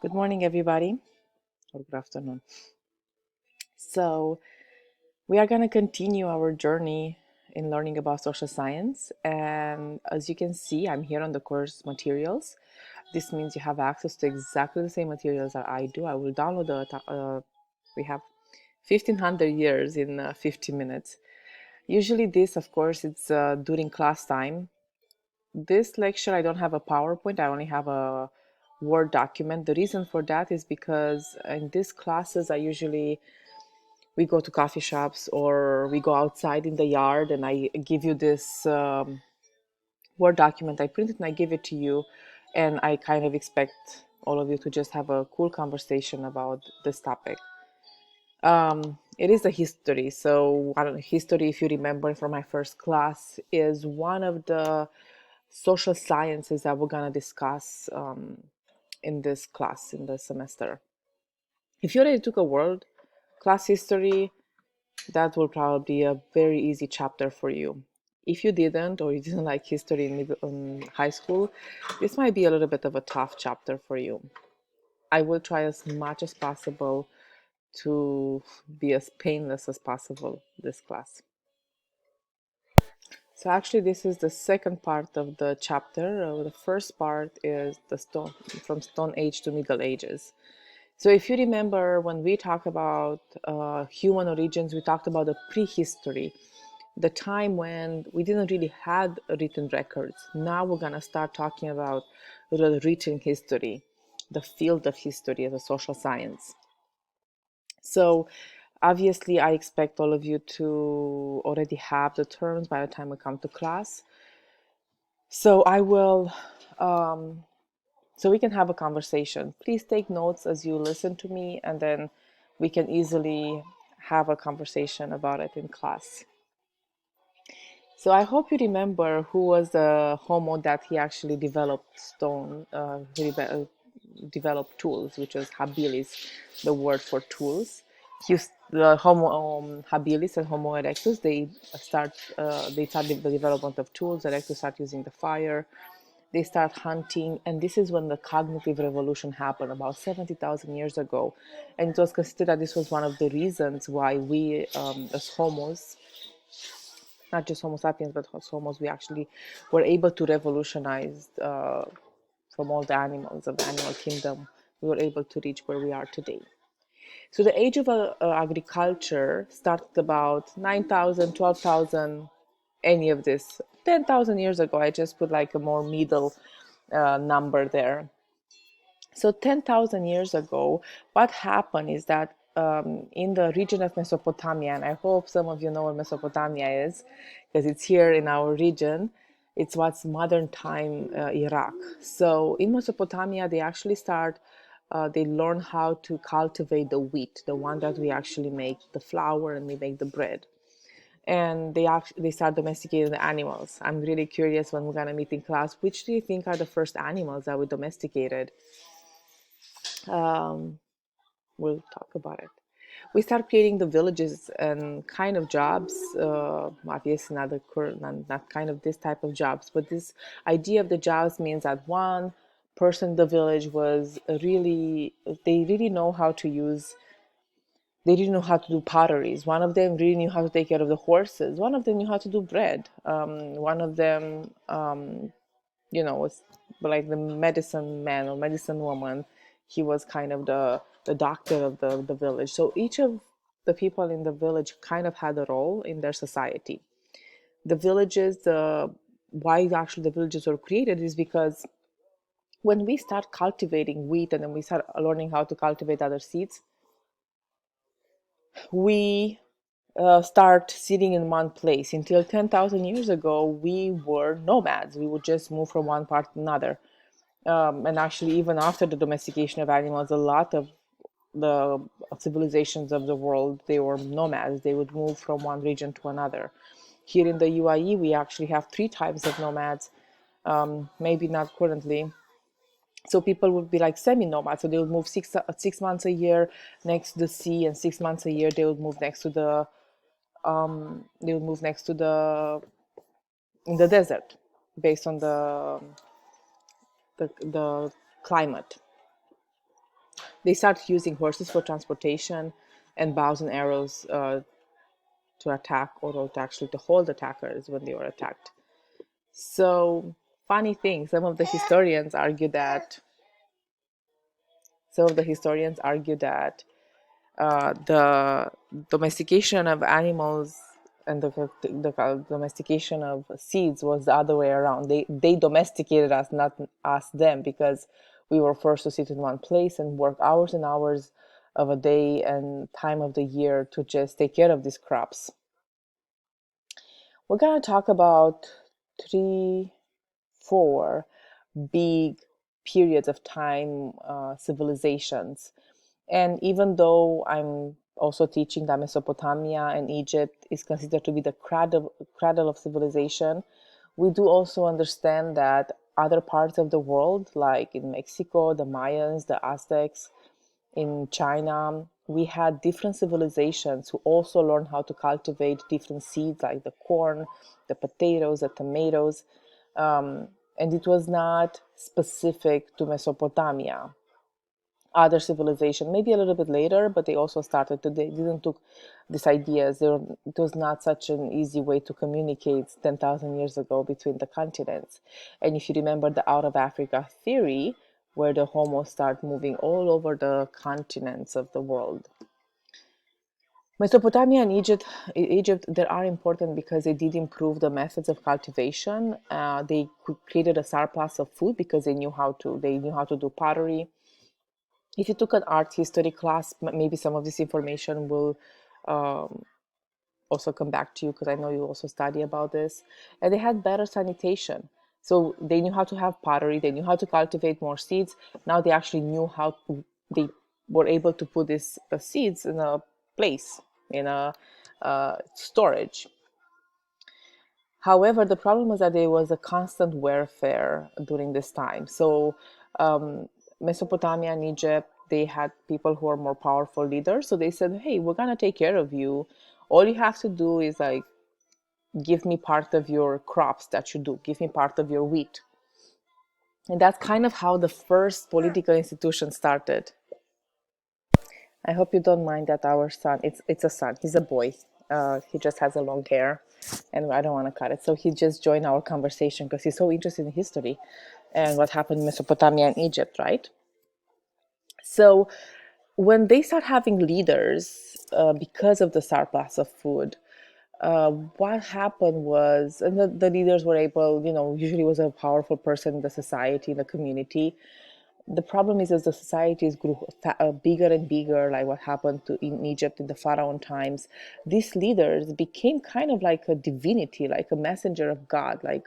Good morning, everybody, or good afternoon. So, we are going to continue our journey in learning about social science. And as you can see, I'm here on the course materials. This means you have access to exactly the same materials that I do. I will download we have 1500 years in 50 minutes. Usually, this, of course, it's during class time. This lecture, I don't have a PowerPoint, I only have a Word document. The reason for that is because in these classes, I usually we go to coffee shops or we go outside in the yard, and I give you this Word document. I print it and I give it to you, and I kind of expect all of you to just have a cool conversation about this topic. It is a history. So, I don't know, history, if you remember from my first class, is one of the social sciences that we're going to discuss in this class, in this semester. If you already took a world class history, that will probably be a very easy chapter for you. If you didn't, or you didn't like history in high school, this might be a little bit of a tough chapter for you. I will try as much as possible to be as painless as possible this class. So actually, this is the second part of the chapter. The first part is from Stone Age to Middle Ages. So if you remember, when we talk about human origins, we talked about the prehistory, the time when we didn't really had written records. Now we're gonna start talking about the written history, the field of history as a social science. So obviously, I expect all of you to already have the terms by the time we come to class. So I will, so we can have a conversation. Please take notes as you listen to me, and then we can easily have a conversation about it in class. So I hope you remember who was the homo that he actually developed developed tools, which was habilis, the word for tools. The Homo habilis and Homo erectus, they start the development of tools. Erectus start using the fire. They start hunting, and this is when the cognitive revolution happened about 70,000 years ago. And it was considered that this was one of the reasons why we, as homos, not just Homo sapiens, but as homos, we actually were able to revolutionize from all the animals of the animal kingdom. We were able to reach where we are today. So the age of agriculture started about 9,000, 12,000, any of this. 10,000 years ago, I just put like a more middle number there. So 10,000 years ago, what happened is that in the region of Mesopotamia, and I hope some of you know where Mesopotamia is, because it's here in our region. It's what's modern time Iraq. So in Mesopotamia, they learn how to cultivate the wheat, the one that we actually make the flour and we make the bread. And they start domesticating the animals. I'm really curious when we're gonna meet in class, which do you think are the first animals that we domesticated? Um, we'll talk about it. We start creating the villages and kind of jobs, obviously not the current, not kind of this type of jobs, but this idea of the jobs means that one person in the village was really, they really know how to use, they didn't know how to do potteries. One of them really knew how to take care of the horses. One of them knew how to do bread. One of them, was like the medicine man or medicine woman. He was kind of the doctor of the village. So each of the people in the village kind of had a role in their society. The villages, why actually the villages were created is because when we start cultivating wheat and then we start learning how to cultivate other seeds, we start sitting in one place. Until 10,000 years ago, we were nomads. We would just move from one part to another. And actually, even after the domestication of animals, a lot of the civilizations of the world, they were nomads. They would move from one region to another. Here in the UAE, we actually have three types of nomads, maybe not currently. So people would be like semi-nomads. So they would move 6 months a year next to the sea, and 6 months a year they would move next to the in the desert, based on the climate. They started using horses for transportation and bows and arrows to attack, or to actually to hold attackers when they were attacked. So funny thing, some of the historians argue that the domestication of animals and the domestication of seeds was the other way around. They domesticated us, not us them, because we were forced to sit in one place and work hours and hours of a day and time of the year to just take care of these crops. We're going to talk about three, four big periods of time, civilizations. And even though I'm also teaching that Mesopotamia and Egypt is considered to be the cradle of civilization, we do also understand that other parts of the world, like in Mexico, the Mayans, the Aztecs, in China, we had different civilizations who also learned how to cultivate different seeds like the corn, the potatoes, the tomatoes. And it was not specific to Mesopotamia. Other civilization, maybe a little bit later, but they also started to, they didn't took these ideas. It was not such an easy way to communicate 10,000 years ago between the continents. And if you remember the out of Africa theory, where the Homo start moving all over the continents of the world. Mesopotamia and Egypt, they are important because they did improve the methods of cultivation. They created a surplus of food because they knew how to do pottery. If you took an art history class, maybe some of this information will um, also come back to you, because I know you also study about this. And they had better sanitation. So they knew how to have pottery, they knew how to cultivate more seeds. Now they actually knew they were able to put these seeds in a place, in a storage. However, the problem was that there was a constant warfare during this time. So um, Mesopotamia and Egypt, they had people who are more powerful leaders. So they said, hey, we're going to take care of you. All you have to do is like, give me part of your crops that you do. Give me part of your wheat. And that's kind of how the first political institution started. I hope you don't mind that our son, it's a son, he's a boy. He just has a long hair and I don't want to cut it. So he just joined our conversation because he's so interested in history and what happened in Mesopotamia and Egypt, right? So when they start having leaders, because of the surplus of food, what happened was, and the leaders were able, usually was a powerful person in the society, in the community. The problem is, as the societies grew bigger and bigger, like what happened in Egypt in the Pharaoh times, these leaders became kind of like a divinity, like a messenger of God. Like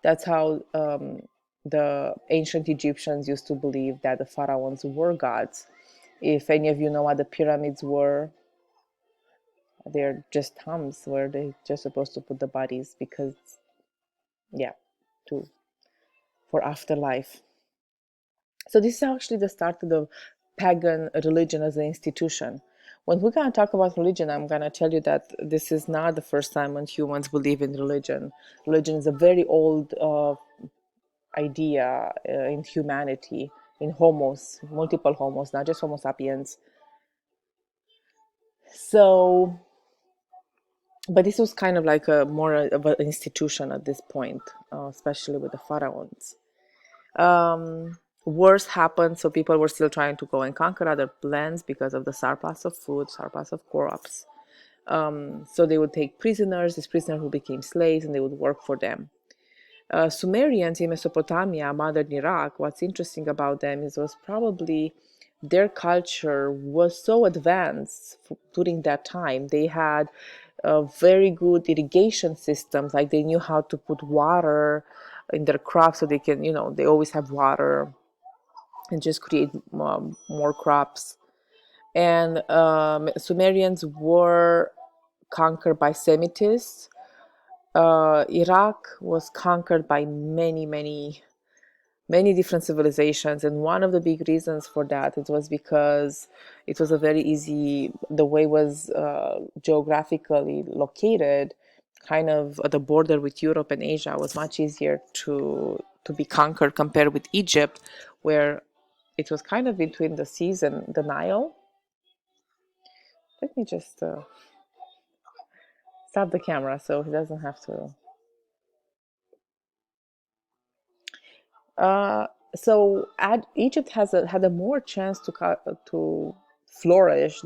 that's how the ancient Egyptians used to believe that the pharaohs were gods. If any of you know what the pyramids were, they're just tombs where they just supposed to put the bodies because, yeah, to for afterlife. So this is actually the start of the pagan religion as an institution. When we're going to talk about religion, I'm going to tell you that this is not the first time when humans believe in religion. Religion is a very old idea in humanity, in homos, multiple homos, not just Homo sapiens. So, but this was kind of like a more of an institution at this point, especially with the pharaohs. Wars happened, so people were still trying to go and conquer other lands because of the surplus of food, surplus of crops. So they would take prisoners, these prisoners who became slaves, and they would work for them. Sumerians in Mesopotamia, modern Iraq, what's interesting about them is was probably their culture was so advanced during that time. They had very good irrigation systems, like they knew how to put water in their crops so they can, they always have water and just create more crops. And Sumerians were conquered by Semitists. Iraq was conquered by many different civilizations, and one of the big reasons for that it was because it was a very easy, the way was geographically located, kind of at the border with Europe and Asia, was much easier to be conquered compared with Egypt, where it was kind of between the seas and the Nile. Let me just stop the camera so he doesn't have to. Uh, Egypt had a more chance to flourish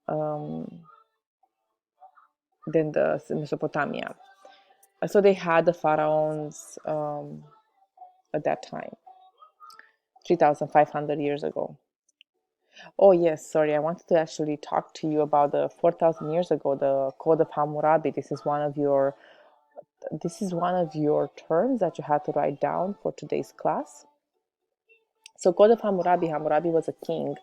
um, than the Mesopotamia. So they had the pharaohs at that time, 3,500 years ago. Oh yes, sorry. I wanted to actually talk to you about the 4,000 years ago, the Code of Hammurabi. This is one of your terms that you had to write down for today's class. So Code of Hammurabi, Hammurabi was a king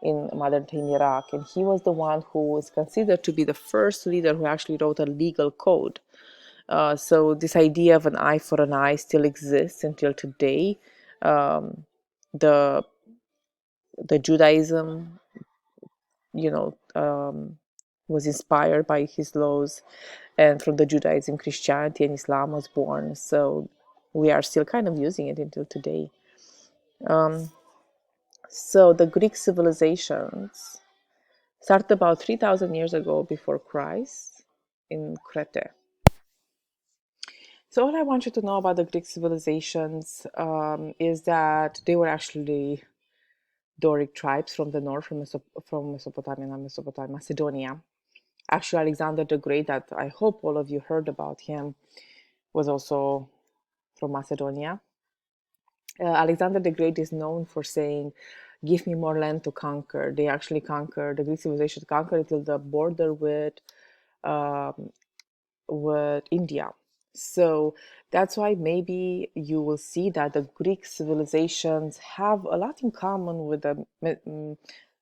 in modern-day Iraq, and he was the one who is considered to be the first leader who actually wrote a legal code. So this idea of an eye for an eye still exists until today. Um, the the Judaism, you know, was inspired by his laws, and from the Judaism, Christianity, and Islam was born. So we are still kind of using it until today. So the Greek civilizations started about 3,000 years ago before Christ in Crete. So all I want you to know about the Greek civilizations is that they were actually Doric tribes from the north, from Mesopotamia, not Mesopotamia, Macedonia. Actually, Alexander the Great, that I hope all of you heard about him, was also from Macedonia. Alexander the Great is known for saying, "Give me more land to conquer." They actually conquered, the Greek civilization conquered till the border um, with India. So that's why maybe you will see that the Greek civilizations have a lot in common with the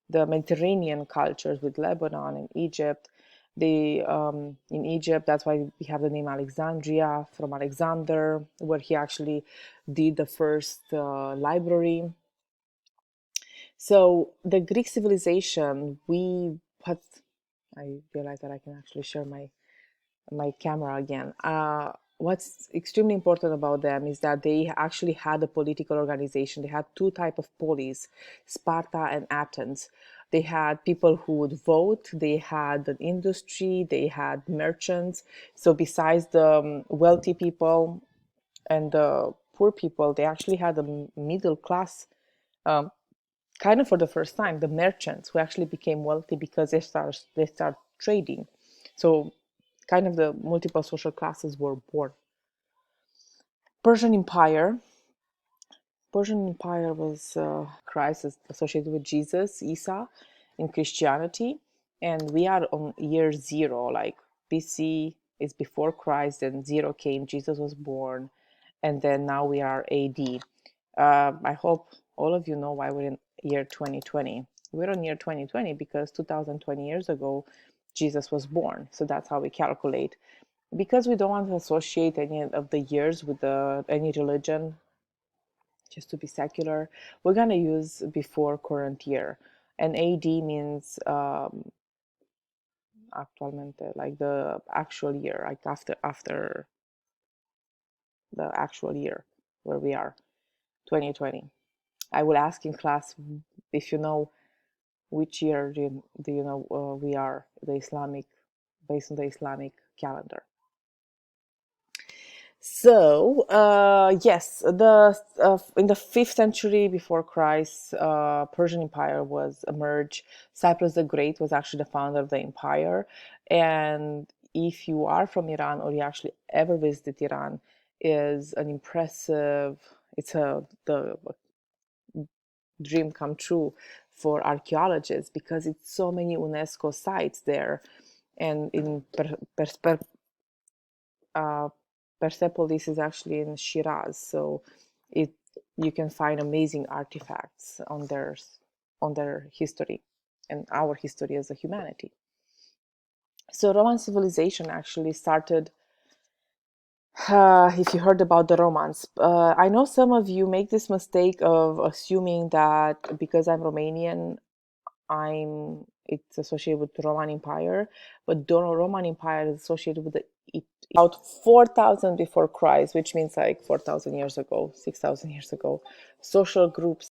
Mediterranean cultures, with Lebanon and Egypt. In Egypt, that's why we have the name Alexandria from Alexander, where he actually did the first library. So the Greek civilization, I realize that I can actually share my camera again. What's extremely important about them is that they actually had a political organization. They had two type of polis, Sparta and Athens. They had people who would vote. They had an industry. They had merchants. So besides the wealthy people and the poor people, they actually had a middle class. Kind of for the first time, the merchants who actually became wealthy because they start trading. So kind of the multiple social classes were born. Persian Empire. Persian Empire was Christ is associated with Jesus, Isa, in Christianity, and we are on year zero. Like BC is before Christ, then zero came, Jesus was born, and then now we are AD. I hope all of you know why we're in year 2020. We're on year 2020 because 2020 years ago, Jesus was born. So that's how we calculate. Because we don't want to associate any of the years with any religion, just to be secular, we're going to use before current year. And AD means actualmente, like the actual year, like after the actual year where we are, 2020. I will ask in class if you know which year do you know we are the Islamic, based on the Islamic calendar. So yes, the in the 5th century before Christ, Persian Empire was emerged. Cyprus the Great was actually the founder of the empire, and if you are from Iran or you actually ever visited Iran, is an impressive. It's a the dream come true for archaeologists because it's so many UNESCO sites there, and in uh, Persepolis is actually in Shiraz, so it you can find amazing artifacts on their history and our history as a humanity. So Roman civilization actually started. If you heard about the Romans, I know some of you make this mistake of assuming that because I'm Romanian, it's associated with the Roman Empire, but the Roman Empire is associated with about 4,000 before Christ, which means like 4,000 years ago, 6,000 years ago. Social groups